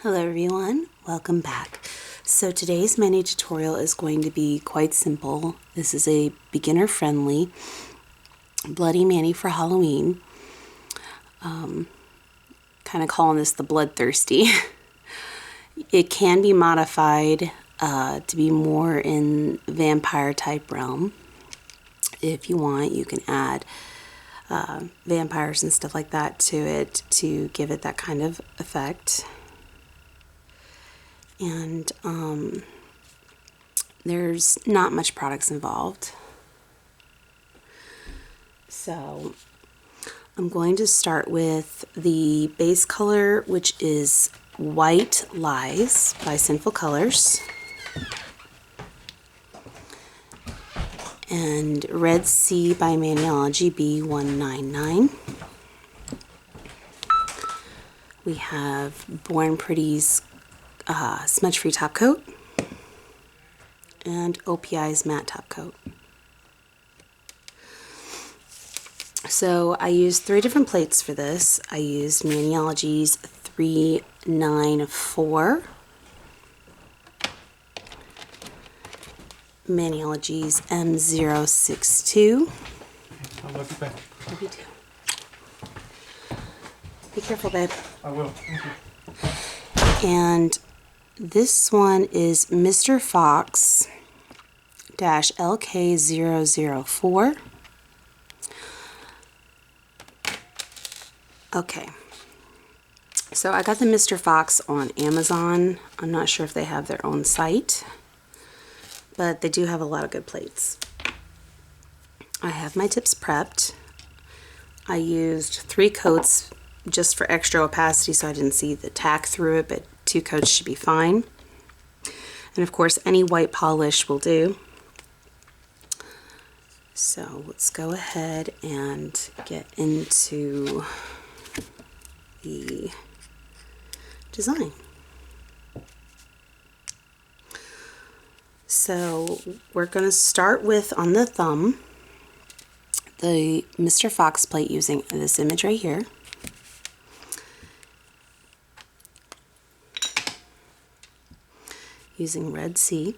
Hello everyone, welcome back. So today's mani tutorial is going to be quite simple. This is a beginner friendly bloody mani for Halloween. Kind of calling this the bloodthirsty. It can be modified to be more in vampire type realm. If you want, you can add vampires and stuff like that to it to give it that kind of effect. And there's not much products involved. So I'm going to start with the base color, which is White Lies by Sinful Colors, and Red Sea by Maniology B199. We have Born Pretty's Smudge Free Top Coat and OPI's Matte Top Coat. So I used 3 different plates for this. I used Maniology's 394, Maniology's M062. I love you, babe. Love you too. Be careful, babe. I will. Thank you. And this one is Mr. Fox LK004. Okay, so I got the Mr. Fox on Amazon. I'm not sure if they have their own site, but they do have a lot of good plates. I have my tips prepped. I used 3 coats just for extra opacity so I didn't see the tack through it, but 2 coats should be fine. And of course, any white polish will do. So let's go ahead and get into the design. So we're going to start with, on the thumb, the Mr. Fox plate using this image right here. Using Red Sea.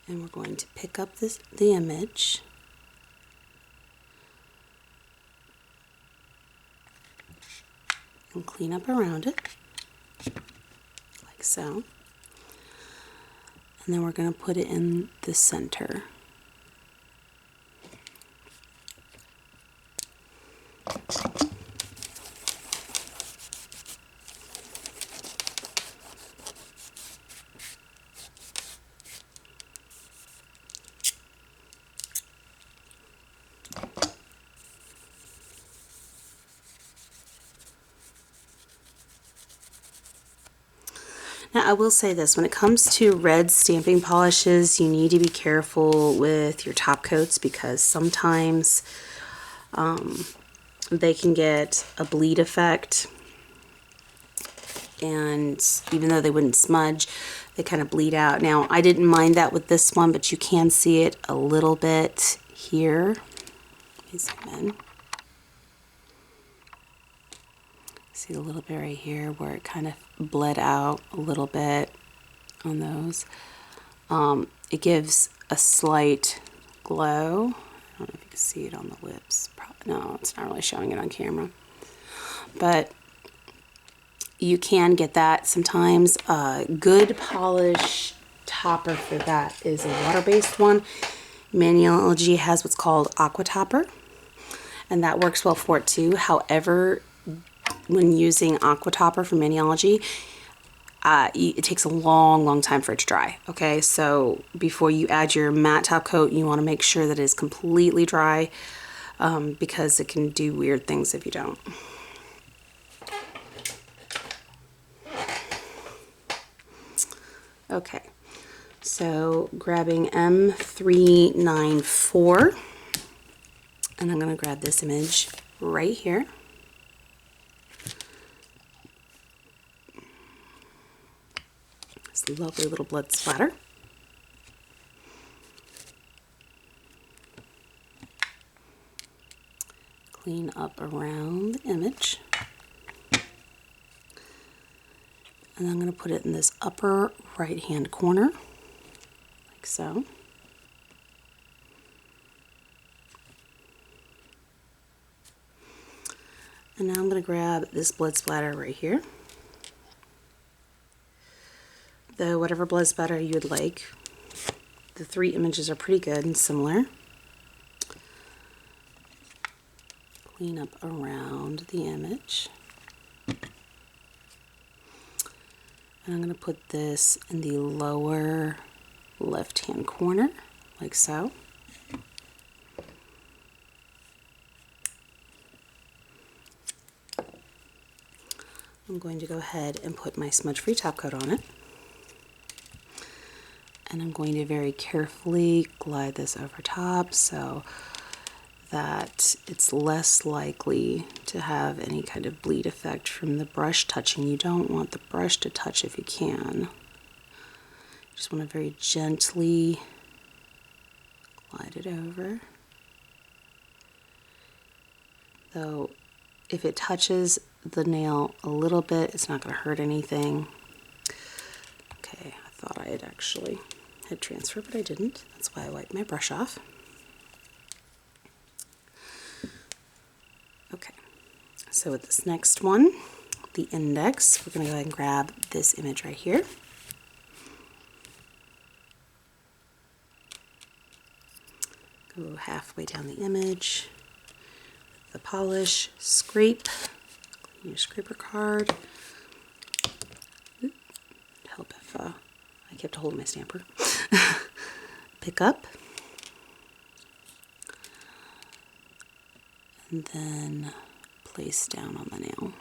And we're going to pick up the image and clean up around it, like so. And then we're going to put it in the center. Now I will say this, when it comes to red stamping polishes, you need to be careful with your top coats because sometimes they can get a bleed effect, and even though they wouldn't smudge, they kind of bleed out. Now I didn't mind that with this one, but you can see it a little bit here. Let me zoom in. See a little bit right here where it kind of bled out a little bit on those. It gives a slight glow. I don't know if you can see it on the lips. No, it's not really showing it on camera. But you can get that sometimes. A good polish topper for that is a water-based one. Maniology has what's called Aqua Topper, and that works well for it too. However, when using Aqua Topper from Maniology, it takes a long time for it to dry. Okay, so before you add your matte top coat, you want to make sure that it is completely dry because it can do weird things if you don't. Okay, so grabbing M394, and I'm going to grab this image right here. This lovely little blood splatter. clean up around the image. And I'm going to put it in this upper right hand corner, like so. And now I'm going to grab this blood splatter right here. Though whatever blood splatter you would like, the three images are pretty good and similar. Clean up around the image. And I'm going to put this in the lower left-hand corner, like so. I'm going to go ahead and put my smudge-free top coat on it. And I'm going to very carefully glide this over top so that it's less likely to have any kind of bleed effect from the brush touching. You don't want the brush to touch if you can. You just want to very gently glide it over. Though if it touches the nail a little bit, it's not going to hurt anything. Okay, I thought I had actually had transfer, but I didn't. That's why I wiped my brush off. Okay, so with this next one, the index, we're going to go ahead and grab this image right here. Go halfway down the image. The polish, scrape, clean your scraper card. Help if I kept holding my stamper. Pick up. And then place down on the nail.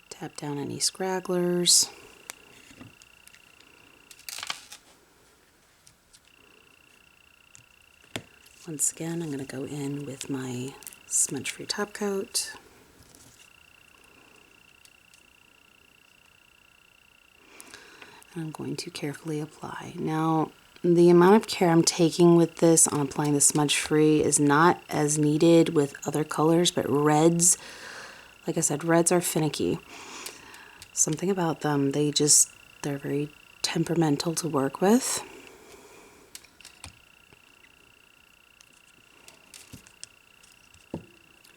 Tap down any scragglers. Once again, I'm going to go in with my smudge-free top coat. And I'm going to carefully apply. Now, the amount of care I'm taking with this on applying the smudge-free is not as needed with other colors, but reds, like I said, reds are finicky. Something about them, they're very temperamental to work with.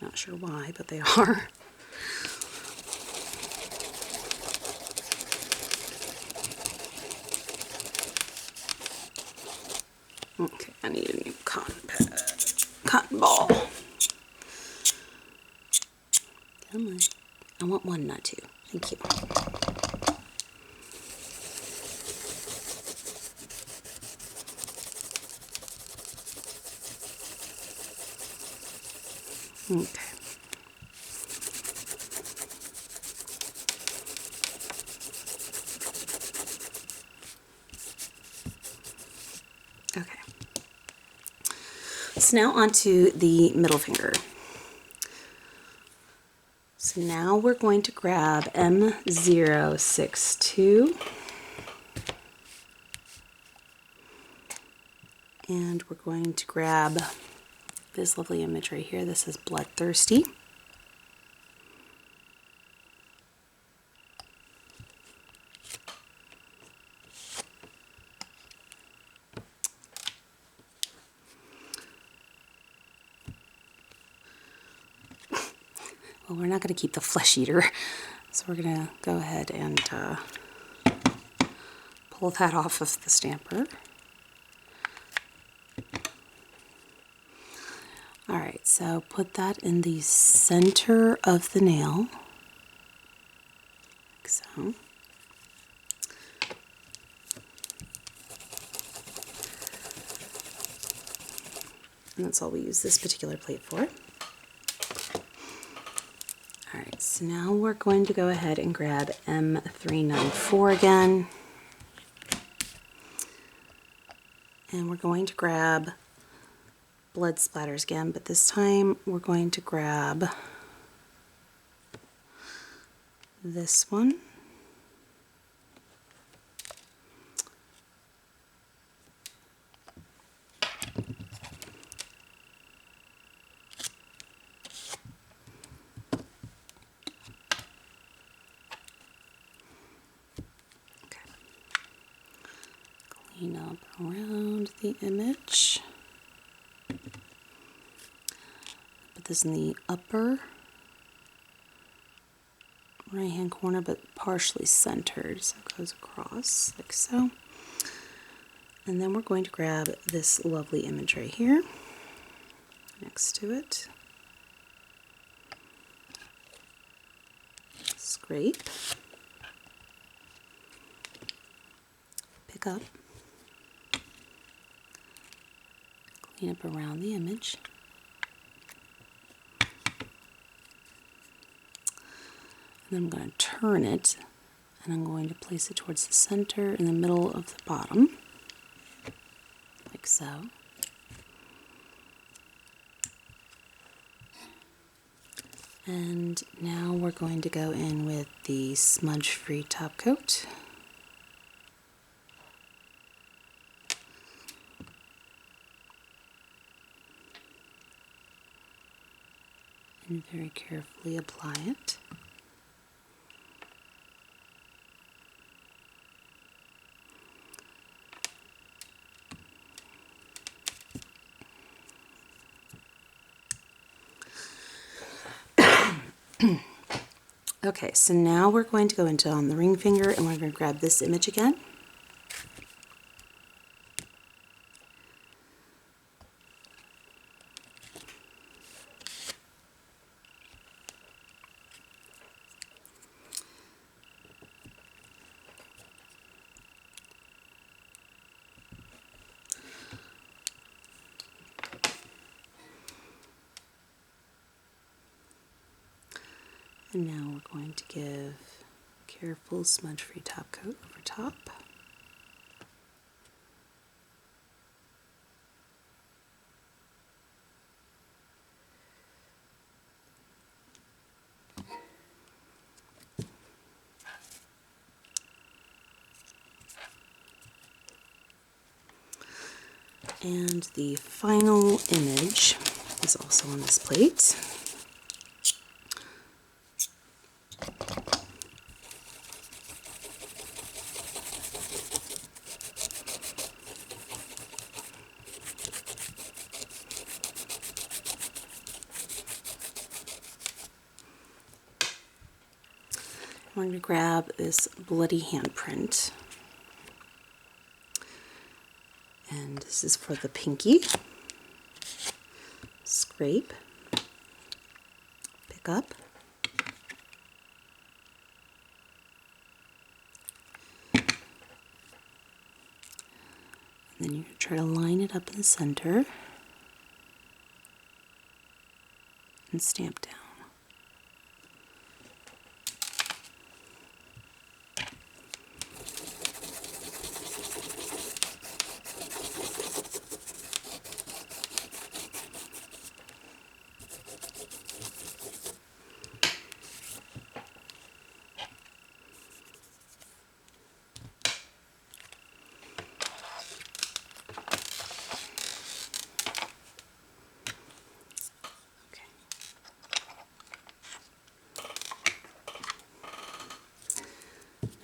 Not sure why, but they are. Okay, I need a new cotton ball. Come on. I want one, not two. Thank you. Okay. Okay. So now onto the middle finger. So now we're going to grab M062 and we're going to grab this lovely image right here. This is Bloodthirsty. Well, we're not going to keep the flesh eater, so we're going to go ahead and pull that off of the stamper. Alright, so put that in the center of the nail, like so. And that's all we use this particular plate for. Alright, so now we're going to go ahead and grab M394 again. And we're going to grab blood splatters again, but this time we're going to grab this one. clean up around the image. Put this in the upper right hand corner, but partially centered, so it goes across like so. And then we're going to grab this lovely image right here next to it. Scrape, pick up, clean up around the image. And then I'm going to turn it, and I'm going to place it towards the center in the middle of the bottom, like so. And now we're going to go in with the smudge-free top coat. And very carefully apply it. Okay, so now we're going to go into on the ring finger, and we're going to grab this image again. And now we're going to give careful smudge-free top coat over top. And the final image is also on this plate. I'm going to grab this bloody handprint, and this is for the pinky. Scrape, pick up, and then you're going to try to line it up in the center and stamp down.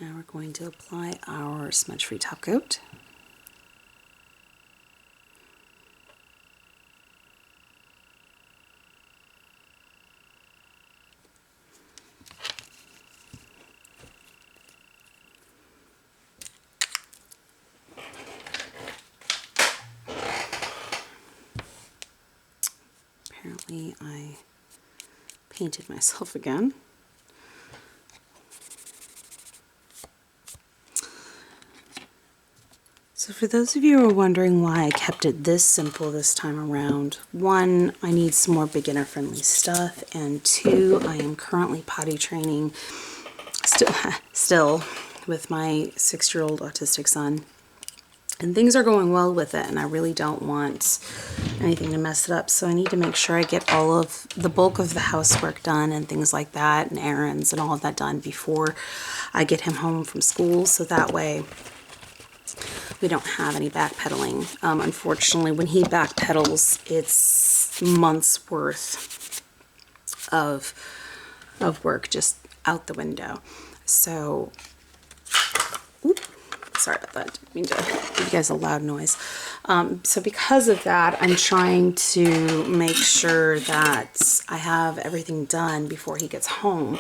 Now we're going to apply our smudge-free top coat. Apparently I painted myself again. So for those of you who are wondering why I kept it this simple this time around, one, I need some more beginner friendly stuff, and two, I am currently potty training still with my 6-year-old autistic son, and things are going well with it, and I really don't want anything to mess it up, so I need to make sure I get all of the bulk of the housework done and things like that, and errands and all of that done before I get him home from school, so that way we don't have any backpedaling. Unfortunately, when he backpedals, it's months worth of work just out the window. So Sorry about that. Didn't mean to give you guys a loud noise. So because of that, I'm trying to make sure that I have everything done before he gets home,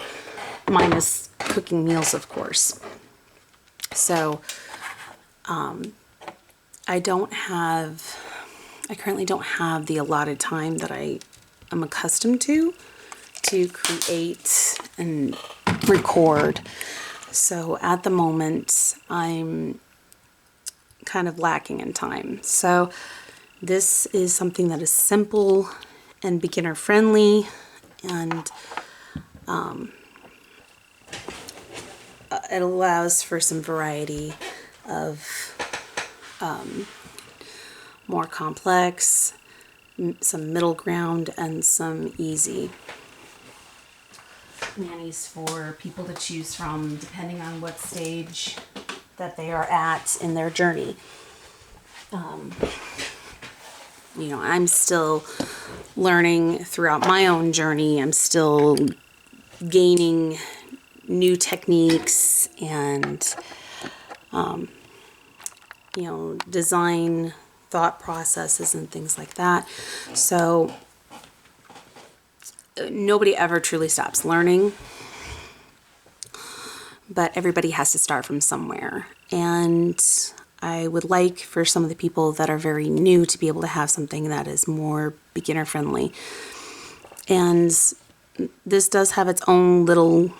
minus cooking meals, of course. So I currently don't have the allotted time that I am accustomed to create and record. So at the moment, I'm kind of lacking in time. So this is something that is simple and beginner friendly, and it allows for some variety of more complex, some middle ground, and some easy manis for people to choose from depending on what stage that they are at in their journey. You know, I'm still learning throughout my own journey. I'm still gaining new techniques and, you know, design thought processes and things like that. So nobody ever truly stops learning, but everybody has to start from somewhere. And I would like for some of the people that are very new to be able to have something that is more beginner friendly. And this does have its own little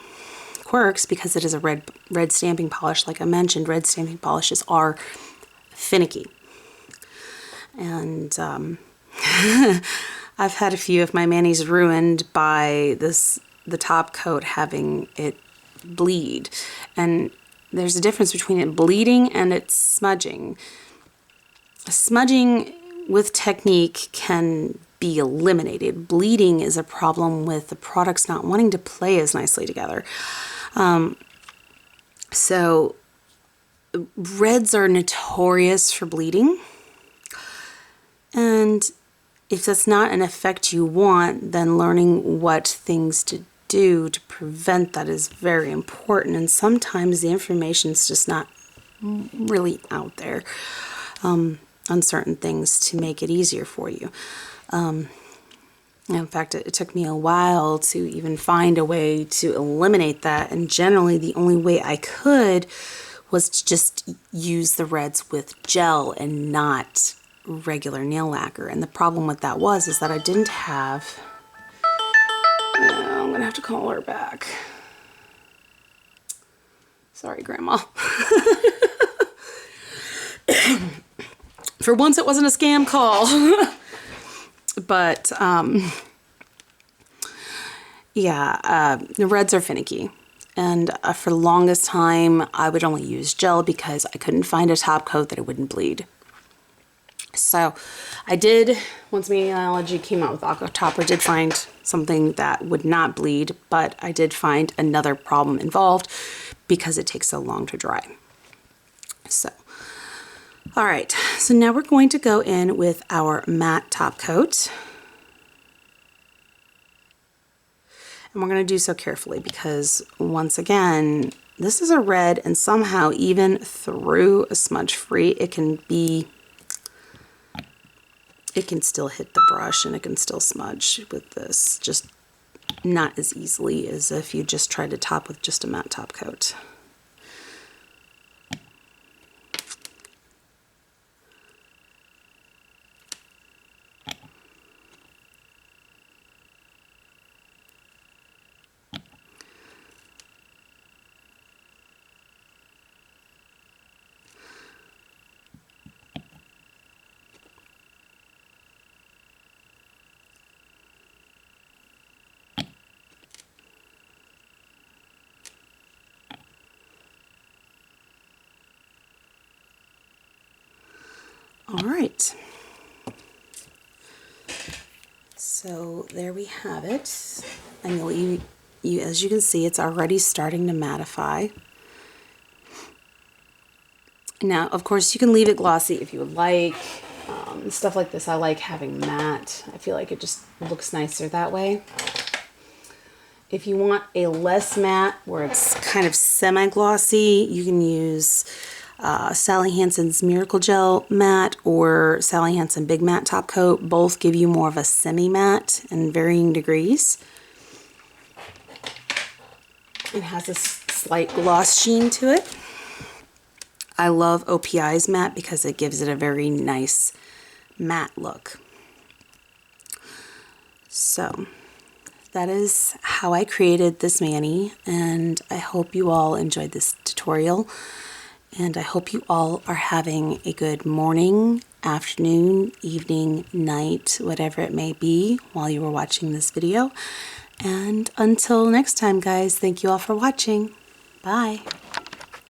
quirks because it is a red stamping polish. Like I mentioned, red stamping polishes are finicky. And I've had a few of my manis ruined by the top coat having it bleed. And there's a difference between it bleeding and it smudging. Smudging with technique can be eliminated. Bleeding is a problem with the products not wanting to play as nicely together. So reds are notorious for bleeding. And if that's not an effect you want, then learning what things to do to prevent that is very important. And sometimes the information is just not really out there on certain things to make it easier for you. In fact, it took me a while to even find a way to eliminate that. And generally, the only way I could was to just use the reds with gel and not regular nail lacquer. And the problem with that is that I didn't have... I'm gonna have to call her back. Sorry, Grandma. For once, it wasn't a scam call. But, yeah, the reds are finicky. And for the longest time, I would only use gel because I couldn't find a top coat that it wouldn't bleed. So I did, once Maniology came out with Aqua Topper, did find something that would not bleed, but I did find another problem involved because it takes so long to dry. So, all right, so now we're going to go in with our matte top coat. And we're going to do so carefully because, once again, this is a red, and somehow even through a smudge-free, it can still hit the brush and it can still smudge with this, just not as easily as if you just tried to top with just a matte top coat. All right, so there we have it. And as you can see, it's already starting to mattify. Now, of course, you can leave it glossy if you would like. Stuff like this, I like having matte. I feel like it just looks nicer that way. If you want a less matte, where it's kind of semi-glossy, you can use Sally Hansen's Miracle Gel Matte or Sally Hansen Big Matte Top Coat. Both give you more of a semi-matte in varying degrees. It has a slight gloss sheen to it. I love OPI's matte because it gives it a very nice matte look. So that is how I created this mani, and I hope you all enjoyed this tutorial, and I hope you all are having a good morning, afternoon, evening, night, whatever it may be while you were watching this video. And until next time, guys, thank you all for watching. Bye.